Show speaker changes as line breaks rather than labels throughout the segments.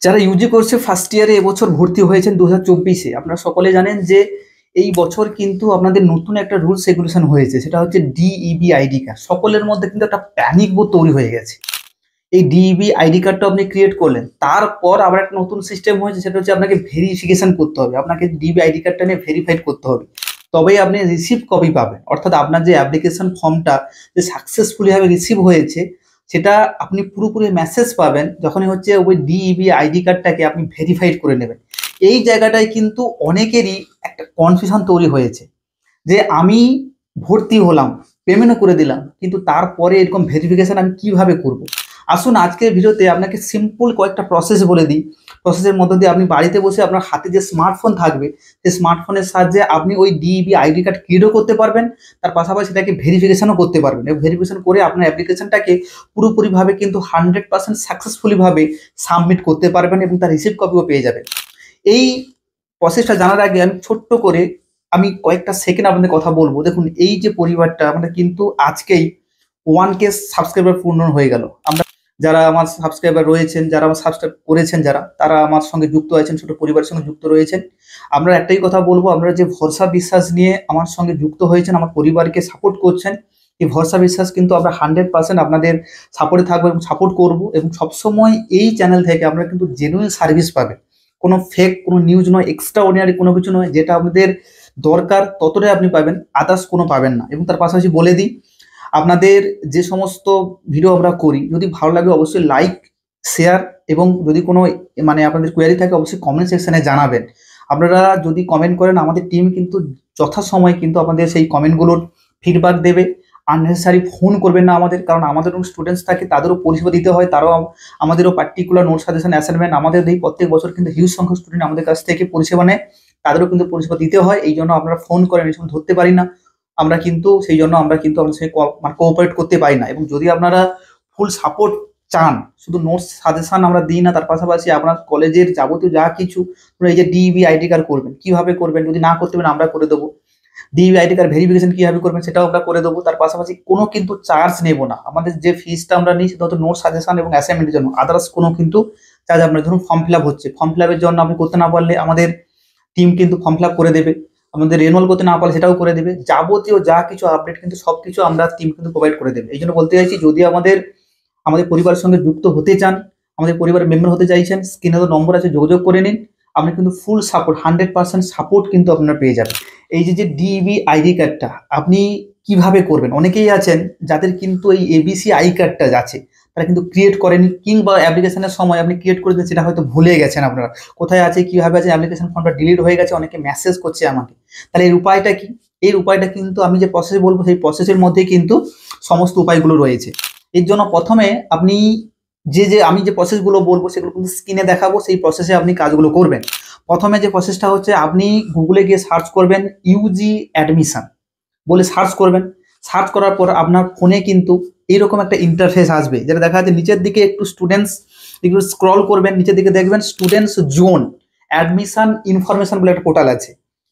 যারা ইউজি কোর্সে ফার্স্ট ইয়ারে এবছর ভর্তি হয়েছেন 2024-এ, আপনারা সকলে জানেন যে এই বছর কিন্তু আপনাদের নতুন একটা রুলস রেগুলেশন হয়েছে, সেটা হচ্ছে ডিইবি আইডি কার্ড। সকলের মধ্যে কিন্তু একটা প্যানিক বোধ তৈরি হয়ে গেছে। এই ডিইবি আইডি কার্ডটা আপনি ক্রিয়েট করলেন, তারপর আবার একটা নতুন সিস্টেম হয়েছে, সেটা হচ্ছে আপনাকে ভেরিফিকেশন করতে হবে, আপনাকে ডিইবি আইডি কার্ডটা নিয়ে ভেরিফাইড করতে হবে, তবেই আপনি রিসিভ কপি পাবেন। অর্থাৎ আপনার যে অ্যাপ্লিকেশন ফর্মটা যে সাকসেসফুলি ভাবে রিসিভ হয়েছে, সেটা আপনি পুরোপুরি মেসেজ পাবেন যখনই হচ্ছে ওই ডিইবি আইডি কার্ডটাকে আপনি ভেরিফাইড করে নেবেন। এই জায়গাটায় কিন্তু অনেকেরই একটা কনফিউশন তৈরি হয়েছে যে আমি ভর্তি হলাম, পেমেন্টও করে দিলাম, কিন্তু তারপরে এরকম ভেরিফিকেশন আমি কিভাবে করব। আসুন আজকের ভিডিওতে আপনাকে সিম্পল কয়েকটা প্রসেস বলে দিই। প্রসেসের মধ্যে দিয়ে আপনি বাড়িতে বসে আপনার হাতে যে স্মার্টফোন থাকবে, সেই স্মার্টফোনের সাহায্যে আপনি ওই ডিইবি আইডি কার্ড ক্রিয়েটও করতে পারবেন, তার পাশাপাশি সেটাকে ভেরিফিকেশনও করতে পারবেন, এবং ভেরিফিকেশন করে আপনার অ্যাপ্লিকেশনটাকে পুরোপুরিভাবে কিন্তু 100% সাকসেসফুলিভাবে সাবমিট করতে পারবেন এবং তার রিসিভ কপিও পেয়ে যাবেন। এই প্রসেসটা জানার আগে আমি ছোট্ট করে আমি কয়েকটা সেকেন্ড আপনাদের কথা বলবো। দেখুন, এই যে পরিবারটা আমাদের কিন্তু আজকেই 1K সাবস্ক্রাইবার পূর্ণ হয়ে গেল। আমরা যারা আমার সাবস্ক্রাইবার রয়েছেন, যারা আমার সাবস্ক্রাইব করেছেন, যারা তারা আমার সঙ্গে যুক্ত আছেন, ছোট পরিবারের সঙ্গে যুক্ত রয়েছেন, আমরা একটাই কথা বলবো, আপনারা যে ভরসা বিশ্বাস নিয়ে আমার সঙ্গে যুক্ত হয়েছেন, আমার পরিবারকে সাপোর্ট করছেন, এই ভরসা বিশ্বাস কিন্তু আমরা 100% আপনাদের সাপোর্টে থাকবো এবং সাপোর্ট করবো, এবং সবসময় এই চ্যানেল থেকে আপনারা কিন্তু জেনুইন সার্ভিস পাবেন। কোনো ফেক কোনো নিউজ নয়, এক্সট্রা অর্ডিনারি কোনো কিছু নয়, যেটা আপনাদের দরকার ততটাই আপনি পাবেন, আদার্স কোনো পাবেন না। এবং তার পাশাপাশি বলে দিই, আপনাদের যে সমস্ত ভিডিও আমরা করি, যদি ভালো লাগে অবশ্যই লাইক, শেয়ার, এবং যদি কোনো আপনাদের কোয়ারি থাকে অবশ্যই কমেন্ট সেকশনে জানাবেন। আপনারা যদি কমেন্ট করেন, আমাদের টিম কিন্তু যথাসময়ে কিন্তু আপনাদের সেই কমেন্টগুলোর ফিডব্যাক দেবে। আননেসেসারি ফোন করবেন না আমাদের, কারণ আমাদেরও স্টুডেন্টস থাকে, তাদেরও পরিষেবা দিতে হয়, তারাও আমাদেরও পার্টিকুলার নোট সাজেশন অ্যাসাইনমেন্ট, আমাদের এই প্রত্যেক বছর কিন্তু হিউজ সংখ্যক স্টুডেন্ট আমাদের কাছ থেকে পরিষেবা নেয়, তাদেরও কিন্তু পরিষেবা দিতে হয়। এই জন্য আপনারা ফোন করেন, এই সময় ধরতে পারি না আমরা, কিন্তু সেই জন্য আমরা কিন্তু আপনাদের সঙ্গে কোঅপারেট করতে পারি না। এবং যদি আপনারা ফুল সাপোর্ট চান, শুধু নোটস সাজেশন আমরা দিই না, তার পাশাপাশি আপনার কলেজের যাবতীয় যা কিছু, এই যে ডিইবি আইডি কার্ড করবেন কিভাবে করবেন, যদি না করতে পারেন আমরা করে দেবো। ডিইবি আইডি কার্ড ভেরিফিকেশন কিভাবে করবেন সেটাও আমরা করে দেবো। তার পাশাপাশি কোনো কিন্তু চার্জ নেব না, আমাদের যে ফিসটা আমরা নিই সেটা হচ্ছে নোট সাজেশন এবং অ্যাসাইনমেন্টের জন্য, আদার্স কোনো কিন্তু চার্জ আপনার, ধরুন ফর্ম ফিল আপ হচ্ছে, ফর্ম ফিল আপের জন্য আপনি করতে না পারলে আমাদের টিম কিন্তু ফর্ম ফিল আপ করে দেবে, আমাদের রেনুয়াল করতে না পারলে সেটাও করে দেবে, যাবতীয় যা কিছু আপডেট কিন্তু সব কিছু আমরা টিম কিন্তু প্রোভাইড করে দেবে। এই জন্য বলতে চাইছি, যদি আমাদের আমাদের পরিবারের সঙ্গে যুক্ত হতে চান, আমাদের পরিবারের মেম্বার হতে চাইছেন, স্ক্রিনে তো নম্বর আছে, যোগাযোগ করে নিন। আপনি কিন্তু ফুল সাপোর্ট 100% সাপোর্ট কিন্তু আপনারা পেয়ে যাবেন। এই যে ডিইবি আইডি কার্ডটা আপনি কিভাবে করবেন, অনেকেই আছেন যাদের কিন্তু এই এবিসি আই কার্ডটা আছে, তারা কিন্তু ক্রিয়েট করেনি, কিংবা অ্যাপ্লিকেশনের সময় আপনি ক্রিয়েট করে দিন, সেটা হয়তো ভুলে গেছেন আপনারা কোথায় আছে, কিভাবে আছে, অ্যাপ্লিকেশন ফর্মটা ডিলিট হয়ে গেছে, অনেকে মেসেজ করছে আমাকে। তাহলে এর উপায়টা কি? এর উপায়টা কিন্তু আমি যে প্রসেস বলবো, সেই প্রসেসের মধ্যে কিন্তু সমস্ত উপায়গুলো রয়েছে। এর জন্য প্রথমে আপনি আমি যে প্রসেসগুলো বলবো সেগুলো কিন্তু স্ক্রিনে দেখাবো, সেই প্রসেসে আপনি কাজগুলো করবেন। প্রথমে যে প্রসেসটা হচ্ছে, আপনি গুগলে গিয়ে সার্চ করবেন ইউজি অ্যাডমিশন বলে সার্চ করবেন। সার্চ করার পর আপনার ফোনে কিন্তু এইরকম একটা ইন্টারফেস আসবে, যেটা দেখা যাচ্ছে নিচের দিকে একটু স্টুডেন্টস, একটু স্ক্রল করবেন, নিচের দিকে দেখবেন স্টুডেন্টস জোন অ্যাডমিশন ইনফরমেশন বলে একটা পোর্টাল আছে,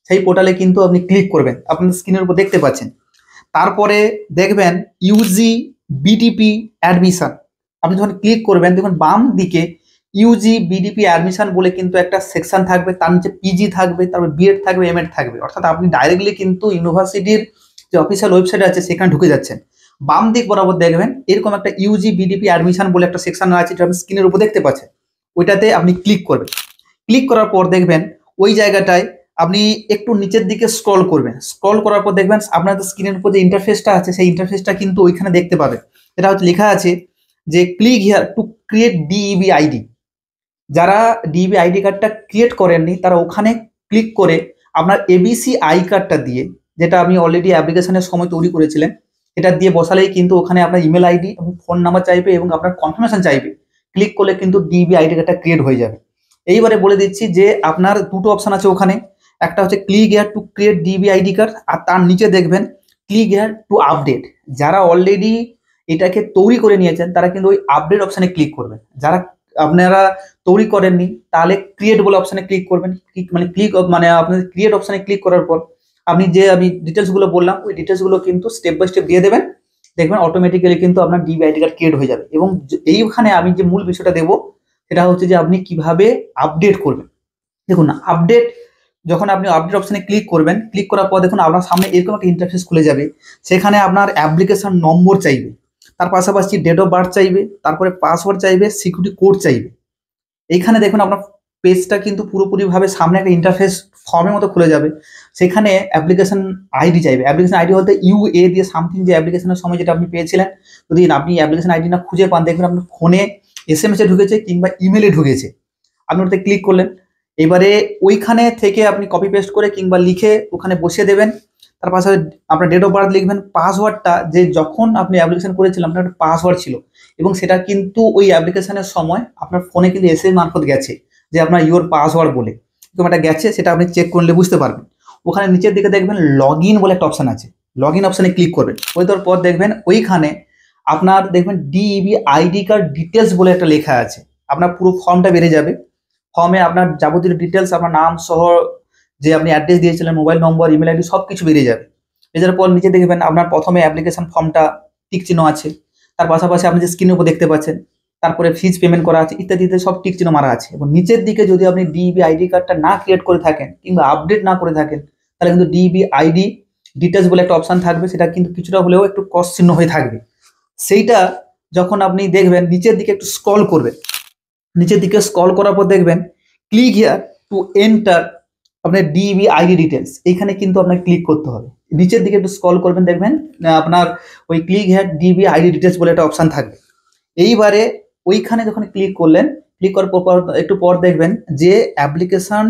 সেই পোর্টালে কিন্তু আপনি ক্লিক করবেন, আপনার স্ক্রিনের উপর দেখতে পাচ্ছেন। তারপরে দেখবেন ইউজি বিডিপি অ্যাডমিশন, আপনি যখন ক্লিক করবেন দেখুন বাম দিকে ইউজি বিডিপি অ্যাডমিশন বলে কিন্তু একটা সেকশন থাকবে, তার নিচে পিজি থাকবে, তারপর বিএড থাকবে, এমএড থাকবে, অর্থাৎ আপনি ডাইরেক্টলি কিন্তু ইউনিভার্সিটির যে অফিসিয়াল ওয়েবসাইট আছে সেখানে ঢুকে যাচ্ছেন। বাম দিক বরাবর দেখবেন এরকম একটা ইউজি বিডিপি অ্যাডমিশন বলে একটা সেকশন আছে, যেটা আপনি স্ক্রিনের উপর দেখতে পাচ্ছেন, ওইটাতে আপনি ক্লিক করবেন। ক্লিক করার পর দেখবেন ওই জায়গাটায় আপনি একটু নিচের দিকে স্ক্রল করবেন, স্ক্রল করার পর দেখবেন আপনাদের স্ক্রিনের উপর যে ইন্টারফেসটা আছে, সেই ইন্টারফেসটা কিন্তু ওইখানে দেখতে পাবে, এটা হচ্ছে লেখা আছে যে click here to create DEB ID. যারা ডিইবি আইডি কার্ডটা ক্রিয়েট করেননি, তারা ওখানে ক্লিক করে আপনার এবিসি আই কার্ডটা দিয়ে, যেটা আপনি অলরেডি অ্যাপ্লিকেশনের সময় তৈরি করেছিলেন, এটা দিয়ে বসালেই কিন্তু ওখানে আপনার ইমেল আইডি এবং ফোন নাম্বার চাইবে এবং আপনার কনফার্মেশন চাইবে। ক্লিক করলে কিন্তু ডিইবি আইডি কার্ডটা ক্রিয়েট হয়ে যাবে। এইবারে বলে দিচ্ছি যে আপনার দুটো অপশন আছে ওখানে, একটা হচ্ছে click here to create DEB ID card, আর তার নিচে দেখবেন ক্লিক হিয়ার টু আপডেট। যারা অলরেডি এটাকে তৈরি করে নিয়েছেন তারা কিন্তু ওই আপডেট অপশানে ক্লিক করবেন, যারা আপনারা তৈরি করেননি তাহলে ক্রিয়েট বলে অপশানে ক্লিক করবেন। আপনাদের ক্রিয়েট অপশানে ক্লিক করার পর আমি ডিটেলসগুলো বললাম, ওই ডিটেলসগুলো কিন্তু স্টেপ বাই স্টেপ দিয়ে দেবেন, দেখবেন অটোমেটিক্যালি কিন্তু আপনার ডিইবি আইডি কার্ড ক্রিয়েট হয়ে যাবে। এবং এইখানে আমি যে মূল বিষয়টা দেবো সেটা হচ্ছে যে আপনি কিভাবে আপডেট করবেন। দেখুন আপডেট, যখন আপনি আপডেট অপশনে ক্লিক করবেন, ক্লিক করার পর দেখুন আপনার সামনে এরকম একটা ইন্টারফেস খুলে যাবে। সেখানে আপনার অ্যাপ্লিকেশন নম্বর চাইবে, তার পাশাপাশি ডেট অফ বার্থ চাইবে, তারপরে পাসওয়ার্ড চাইবে, সিকিউরিটি কোড চাইবে। এইখানে দেখুন আপনার পেজটা কিন্তু পুরোপুরিভাবে সামনে একটা ইন্টারফেস ফর্মের মতো খুলে যাবে। সেখানে অ্যাপ্লিকেশন আইডি চাইবে। অ্যাপ্লিকেশন আইডি বলতে ইউএ দিয়ে সামথিং, যে অ্যাপ্লিকেশনের সময় যেটা আপনি পেয়েছিলেন। যদি আপনি অ্যাপ্লিকেশন আইডি না খুঁজে পান, দেখবেন আপনার ফোনে এসএমএস এ ঢুকেছে কিংবা ইমেলে ঢুকেছে। আপনি ওটাতে ক্লিক করলেন, এবারে ওইখানে থেকে আপনি কপি পেস্ট করে কিংবা লিখে ওখানে বসিয়ে দেবেন। তার পাশে আপনার ডেট অফ বার্থ লিখবেন, পাসওয়ার্ডটা যে যখন আপনি অ্যাপ্লিকেশন করেছিলেন আপনার একটা পাসওয়ার্ড ছিল, এবং সেটা কিন্তু ওই অ্যাপ্লিকেশনের সময় আপনার ফোনে কিন্তু এসএমএস মারফত গেছে যে আপনার ইওর পাসওয়ার্ড বলে এরকম একটা গেছে, সেটা আপনি চেক করলে বুঝতে পারবেন। ওখানে নিচের দিকে দেখবেন লগ ইন বলে একটা অপশন আছে, লগ ইন অপশানে ক্লিক করবেন। ওই দেওয়ার পর দেখবেন ওইখানে আপনার দেখবেন ডিইবি আইডি কার্ড ডিটেলস বলে একটা লেখা আছে। আপনার পুরো ফর্মটা বেড়ে যাবে। ফর্মে আপনার যাবতীয় ডিটেলস, আপনার নাম সহ, যে আপনি অ্যাড্রেস দিয়েছিলেন, মোবাইল নম্বর, ইমেল আইডি সব কিছু বেরিয়ে যাবে। বেরার পর নিচে দেখবেন আপনার প্রথমে অ্যাপ্লিকেশন ফর্মটা টিক চিহ্ন আছে, তার পাশাপাশি আপনি যে স্ক্রিনের উপর দেখতে পাচ্ছেন, তারপরে ফিজ পেমেন্ট করা আছে ইত্যাদিতে সব টিক চিহ্ন মারা আছে। এবং নিচের দিকে যদি আপনি ডিইবি আইডি কার্ডটা না ক্রিয়েট করে থাকেন কিংবা আপডেট না করে থাকেন, তাহলে কিন্তু ডিইবি আইডি ডিটেলস বলে একটা অপশন থাকবে, সেটা কিন্তু কিছুটা হলেও একটু ক্রস চিহ্ন হয়ে থাকবে। সেইটা যখন আপনি দেখবেন নিচের দিকে একটু স্ক্রল করবেন, নিচের দিকে স্ক্রল করার পর দেখবেন ক্লিক হিয়ার টু এন্টার আপনার ডিবি আইডি ডিটেলস, এইখানে কিন্তু আপনাকে ক্লিক করতে হবে। নিচের দিকে একটু স্ক্রল করবেন, দেখবেন আপনার ওই click here DB ID details বলে একটা অপশন থাকবে। এইবারে ওইখানে যখন ক্লিক করলেন, ক্লিক করার পর একটু পর দেখবেন যে অ্যাপ্লিকেশন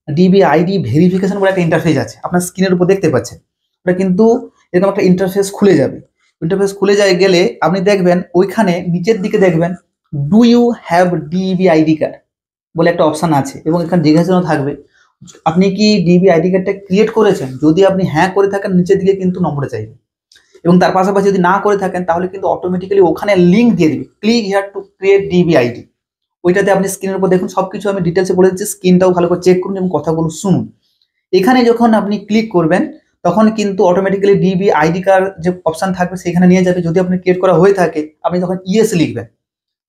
ডিবি আইডি ভেরিফিকেশন বলে একটা ইন্টারফেস আছে, আপনার স্ক্রিনের উপর দেখতে পাচ্ছেন। ওটা কিন্তু এরকম একটা ইন্টারফেস খুলে যাবে। ইন্টারফেস খুলে যায় গেলে আপনি দেখবেন ওইখানে নিচের দিকে দেখবেন do you have DB ID card বলে একটা অপশন আছে, এবং এখানে জিজ্ঞাসা থাকবে আপনি কি ডিবি আইডি কার্ডটা ক্রিয়েট করেছেন। যদি আপনি হ্যাঁ করে থাকেন নিচের দিকে কিন্তু নম্বরে চাইবে, এবং তার পাশাপাশি যদি না করে থাকেন তাহলে কিন্তু অটোমেটিক্যালি ওখানে লিঙ্ক দিয়ে দিবে, click here to create DB ID. ওইটাতে আপনি স্ক্রিনের উপর দেখুন সবকিছু আমি ডিটেলসে বলে দিচ্ছি, স্ক্রিনটাও ভালো করে চেক করুন এবং কথাগুলো শুনুন। এখানে যখন আপনি ক্লিক করবেন তখন কিন্তু অটোমেটিক্যালি ডিবি আইডি কার্ড যে অপশন থাকবে সেখানে নিয়ে যাবে। যদি আপনি ক্রিয়েট করা হয়ে থাকে আপনি তখন ইয়েস লিখবেন,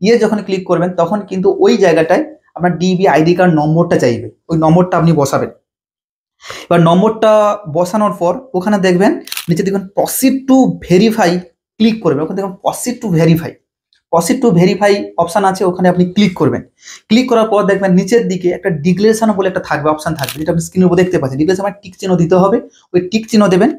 ইয়েস যখন ক্লিক করবেন তখন কিন্তু ওই জায়গাটায় আপনার ডিবি আইডি কার্ড নম্বরটা চাইবে, ওই নম্বরটা আপনি বসাবেন। এবার নম্বরটা বসানোর পর ওখানে দেখবেন নিচে দেখবেন প্রসিড টু ভেরিফাই, ক্লিক করবেন। ওখানে দেখবেন proceed to verify, proceed to verify option আছে, ওখানে আপনি ক্লিক করবেন। ক্লিক করার পর দেখবেন নিচের দিকে একটা ডিক্লারেশন বলে একটা থাকবে, অপশন থাকবে, যেটা আপনি স্ক্রিনের উপর দেখতে পাচ্ছেন। ডিক্লারেশন মানে টিক চিহ্ন দিতে হবে, ওই টিক চিহ্ন দেবেন।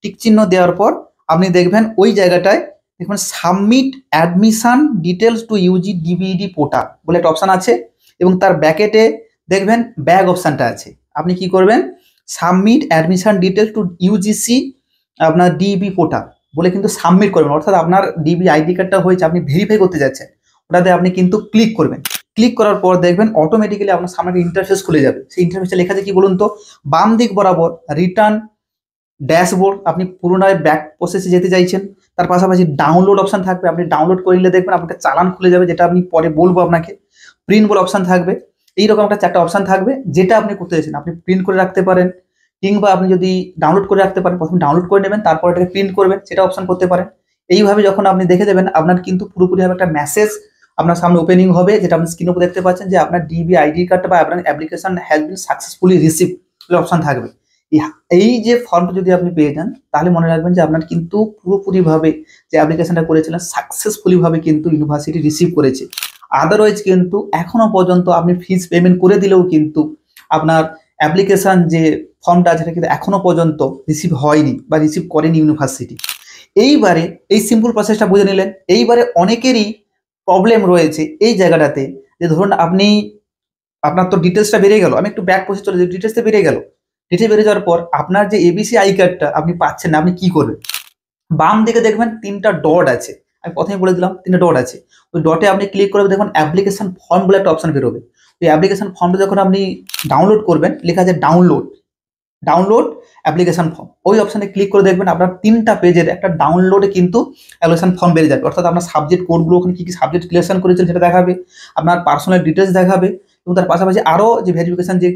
টিক চিহ্ন দেওয়ার পর আপনি দেখবেন ওই জায়গাটায় দেখবেন submit admission details to UG DBED portal বলে একটা অপশন আছে, এবং তার ব্যাকেটে দেখবেন ব্যাগ অপশনটা আছে। আপনি কি করবেন, submit admission details two UGC আপনার ডিবি পোর্টাল বলে কিন্তু সাবমিট করবেন। অর্থাৎ আপনার ডিবি আইডি কার্ডটা হয়েছে, আপনি ভেরিফাই করতে যাচ্ছেন, ওটাতে আপনি কিন্তু ক্লিক করবেন। ক্লিক করার পর দেখবেন অটোমেটিক্যালি আপনার সামনে একটা ইন্টারফেস খুলে যাবে। সেই ইন্টারফেসে লেখা আছে কি বলুন তো, বাম দিক বরাবর রিটার্ন ড্যাশবোর্ড, আপনি পুরোনায় ব্যাক প্রসেসে যেতে চাইছেন। তার পাশাপাশি ডাউনলোড অপশন থাকবে, আপনি ডাউনলোড করে নিলে দেখবেন আপনাকে চালান খুলে যাবে, যেটা আপনি পরে বলবো আপনাকে। প্রিন্ট বলে অপশন থাকবে, এইরকম একটা 4টা অপশন থাকবে, যেটা আপনি করতে চাইছেন আপনি প্রিন্ট করে রাখতে পারেন, কিংবা আপনি যদি ডাউনলোড করে রাখতে পারেন, প্রথমে ডাউনলোড করে নেবেন তারপর এটাকে প্রিন্ট করবেন, সেটা অপশন করতে পারেন। এইভাবে যখন আপনি দেখে দেবেন আপনার কিন্তু পুরোপুরিভাবে একটা মেসেজ আপনার সামনে ওপেনিং হবে, যেটা আপনি স্ক্রিনের উপর দেখতে পাচ্ছেন যে আপনার ডিবি আইডি কার্ডটা বা আপনার application has been successfully receive বলে অপশন থাকবে। এই যে ফর্মটা যদি আপনি পেয়ে যান তাহলে মনে রাখবেন যে আপনার কিন্তু পুরোপুরিভাবে যে অ্যাপ্লিকেশনটা করেছিলেন সাকসেসফুলি ভাবে কিন্তু ইউনিভার্সিটি রিসিভ করেছে। আদারওয়াইজ কিন্তু এখনো পর্যন্ত আপনি ফিজ পেমেন্ট করে দিলেও কিন্তু আপনার অ্যাপ্লিকেশন যে ফর্মটা আছে সেটা কিন্তু এখনো পর্যন্ত রিসিভ হয়নি বা রিসিভ করেনি ইউনিভার্সিটি। এইবারে এই সিম্পল প্রসেসটা বুঝে নিলেন। এইবারে অনেকেরই প্রবলেম রয়েছে এই জায়গাটাতে, যে ধরুন আপনি আপনার তো ডিটেলসটা বেরিয়ে গেল, আমি একটু ব্যাক প্রসেস চলে যাই, ডিটেলসটা বেরিয়ে গেল। ডিটেল বেরিয়ে যাওয়ার পর আপনার যে এবিসি আই কার্ডটা আপনি পাচ্ছেন না, আপনি কি করবেন? বাম দিকে দেখবেন 3টা ডট আছে, আমি প্রথমে বলে দিলাম 3টা ডট আছে। ওই ডটে আপনি ক্লিক করে দেখুন অ্যাপ্লিকেশন ফর্ম বলে একটা অপশন বেরোবে। ওই অ্যাপ্লিকেশন ফর্মটা যখন আপনি ডাউনলোড করবেন, লেখা আছে ডাউনলোড, ডাউনলোড অ্যাপ্লিকেশন ফর্ম, ওই অপশনে ক্লিক করে দেখবেন আপনার 3টা পেজের একটা ডাউনলোডে কিন্তু অ্যাপ্লিকেশন ফর্ম বেরিয়ে যাবে। অর্থাৎ আপনার সাবজেক্ট কোডগুলো ওখানে কী কী সাবজেক্ট সিলেকশন করেছেন সেটা দেখাবে, আপনার পার্সোনাল ডিটেলস দেখাবে, এবং তার পাশাপাশি আরও যে ভেরিফিকেশন যে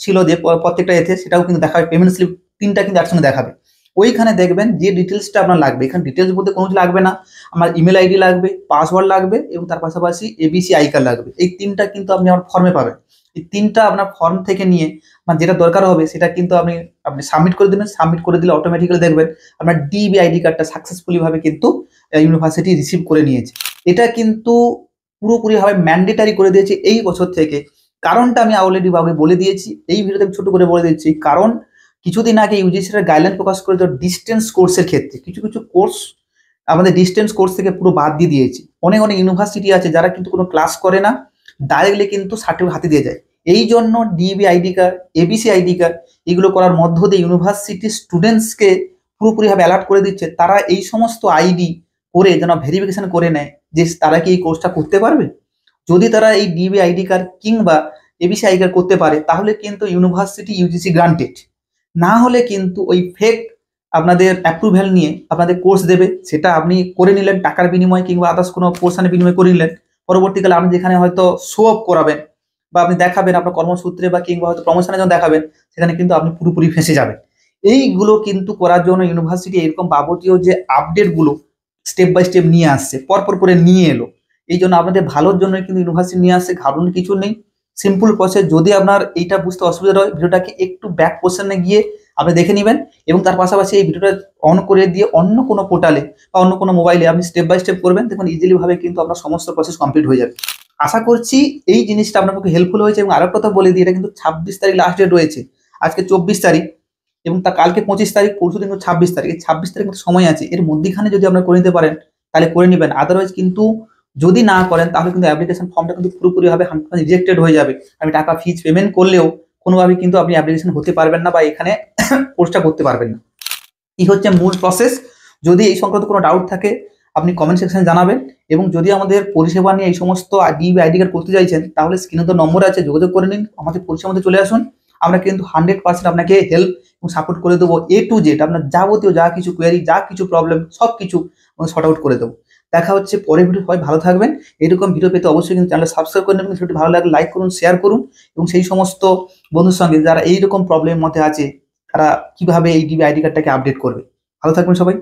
ছিল যে প্রত্যেকটা এতে সেটাও কিন্তু দেখাবে, পেমেন্ট স্লিপ 3টা কিন্তু একসঙ্গে দেখাবে। ওইখানে দেখবেন যে ডিটেলসটা আপনার লাগবে। এখানে ডিটেলস বলতে কোনো কিছু লাগবে না, আমার ইমেল আইডি লাগবে, পাসওয়ার্ড লাগবে এবং তার পাশাপাশি এবিসি আই কার্ড লাগবে। এই তিনটা কিন্তু আপনি আমার ফর্মে পাবেন। এই তিনটা আপনার ফর্ম থেকে নিয়ে আমার যেটা দরকার হবে সেটা কিন্তু আপনি আপনি সাবমিট করে দেবেন। সাবমিট করে দিলে অটোমেটিক্যালি দেখবেন আপনার ডিবি আইডি কার্ডটা সাকসেসফুলি ভাবে কিন্তু ইউনিভার্সিটি রিসিভ করে নিয়েছে। এটা কিন্তু পুরোপুরিভাবে ম্যান্ডেটারি করে দিয়েছে এই বছর থেকে। কারণটা আমি অলরেডি বলে দিয়েছি, এই ভিডিওতে আমি ছোট করে বলে দিচ্ছি। কারণ কিছুদিন আগে ইউজিসির গাইডলাইন প্রকাশ করে ডিস্টেন্স কোর্সের ক্ষেত্রে কিছু কিছু কোর্স আমাদের ডিস্টেন্স কোর্স থেকে পুরো বাদ দিয়ে দিয়েছে। অনেক অনেক ইউনিভার্সিটি আছে যারা কিন্তু কোনো ক্লাস করে না, ডাইরেক্টলি কিন্তু সার্টিফিকেট হাতে দিয়ে যায়। এই জন্য DB ID card, ABC ID card এগুলো করার মধ্য দিয়ে ইউনিভার্সিটি স্টুডেন্টসকে পুরোপুরিভাবে অ্যালার্ট করে দিচ্ছে তারা এই সমস্ত আইডি করে যেন ভেরিফিকেশন করে নেয় যে তারা কি এই কোর্সটা করতে পারবে। যদি তারা এই ডিবি আইডি কার্ড কিংবা এবিসি আইডি কার্ড করতে পারে তাহলে কিন্তু ইউনিভার্সিটি ইউজিসি গ্রান্টেড, না হলে কিন্তু ওই ফেক আপনাদের অ্যাপ্রুভ্যাল নিয়ে আপনাদের কোর্স দেবে, সেটা আপনি করে নিলেন টাকার বিনিময়ে কিংবা আদার্স কোনো পোর্শনের বিনিময়ে করে নিলেন। পরবর্তীকালে আপনি যেখানে হয়তো শো অফ করাবেন বা আপনি দেখাবেন আপনার কর্মসূত্রে বা কিংবা হয়তো প্রমোশনের জন্য দেখাবেন, সেখানে কিন্তু আপনি পুরোপুরি ফেঁসে যাবেন। এইগুলো কিন্তু করার জন্য ইউনিভার্সিটি এরকম যাবতীয় যে আপডেটগুলো স্টেপ বাই স্টেপ নিয়ে আসছে, পরপর করে নিয়ে এলো। এই জন্য আপনাদের ভালোর জন্য কিন্তু ইউনিভার্সিটি নিয়ে আসছে, ঘাবড়ানোর কিছু নেই, সিম্পল প্রসেস। যদি আপনার এইটা বুঝতে অসুবিধা হয় ভিডিওটাকে একটু ব্যাক পোর্শনে গিয়ে আপনি দেখে নেবেন এবং তার পাশাপাশি এই ভিডিওটা অন করে দিয়ে অন্য কোনো পোর্টালে বা অন্য কোনো মোবাইলে আপনি স্টেপ বাই স্টেপ করবেন, দেখুন ইজিলি ভাবে কিন্তু আপনার সমস্ত প্রসেস কমপ্লিট হয়ে যাবে। আশা করছি এই জিনিসটা আপনার পক্ষে হেল্পফুল হয়েছে। এবং আরো কথা বলে দিই, এটা কিন্তু 26 তারিখ লাস্ট ডেট রয়েছে, আজকে 24 তারিখ এবং তা কালকে 25 তারিখ, পরশু দিন 26 তারিখ। এই 26 তারিখ সময় আছে, এর মধ্যখানে যদি আপনারা করে নিতে পারেন তাহলে করে নেবেন। আদারওয়াইজ কিন্তু যদি না করেন তাহলে কিন্তু অ্যাপ্লিকেশন ফর্মটা কিন্তু পুরোপুরিভাবে রিজেক্টেড হয়ে যাবে। আমি টাকা ফিজ পেমেন্ট করলেও কোনোভাবে কিন্তু আপনি অ্যাপ্লিকেশন হতে পারবেন না বা এখানে কোর্সটা করতে পারবেন না। এই হচ্ছে মূল প্রসেস। যদি এই সংক্রান্ত কোনো ডাউট থাকে আপনি কমেন্ট সেকশনে জানাবেন। এবং যদি আমাদের পরিষেবা নিয়ে এই সমস্ত ডিবি আইডি কার্ড করতে চাইছেন তাহলে স্ক্রিনে তো নম্বর আছে, যোগাযোগ করে নিন, আমাদের পরিষেবার মধ্যে চলে আসুন। আমরা কিন্তু 100% আপনাকে হেল্প এবং সাপোর্ট করে দেবো। এ টু জেড আপনার যাবতীয় যা কিছু কোয়ারি, যা কিছু প্রবলেম সব কিছু শর্ট আউট করে দেবো। দেখা হচ্ছে পরের ভিডিও, সবাই ভালো থাকবেন। এরকম ভিডিও পেতে অবশ্যই কিন্তু চ্যানেল সাবস্ক্রাইব করে নেবেন। ভিডিওটি ভালো লাগলে লাইক করুন, শেয়ার করুন এবং সেই সমস্ত বন্ধুর সঙ্গে যারা এইরকম প্রবলেমের মধ্যে আছে তারা কিভাবে এই ডিবি আইডি কার্ডটাকে আপডেট করবে। ভালো থাকবেন সবাই।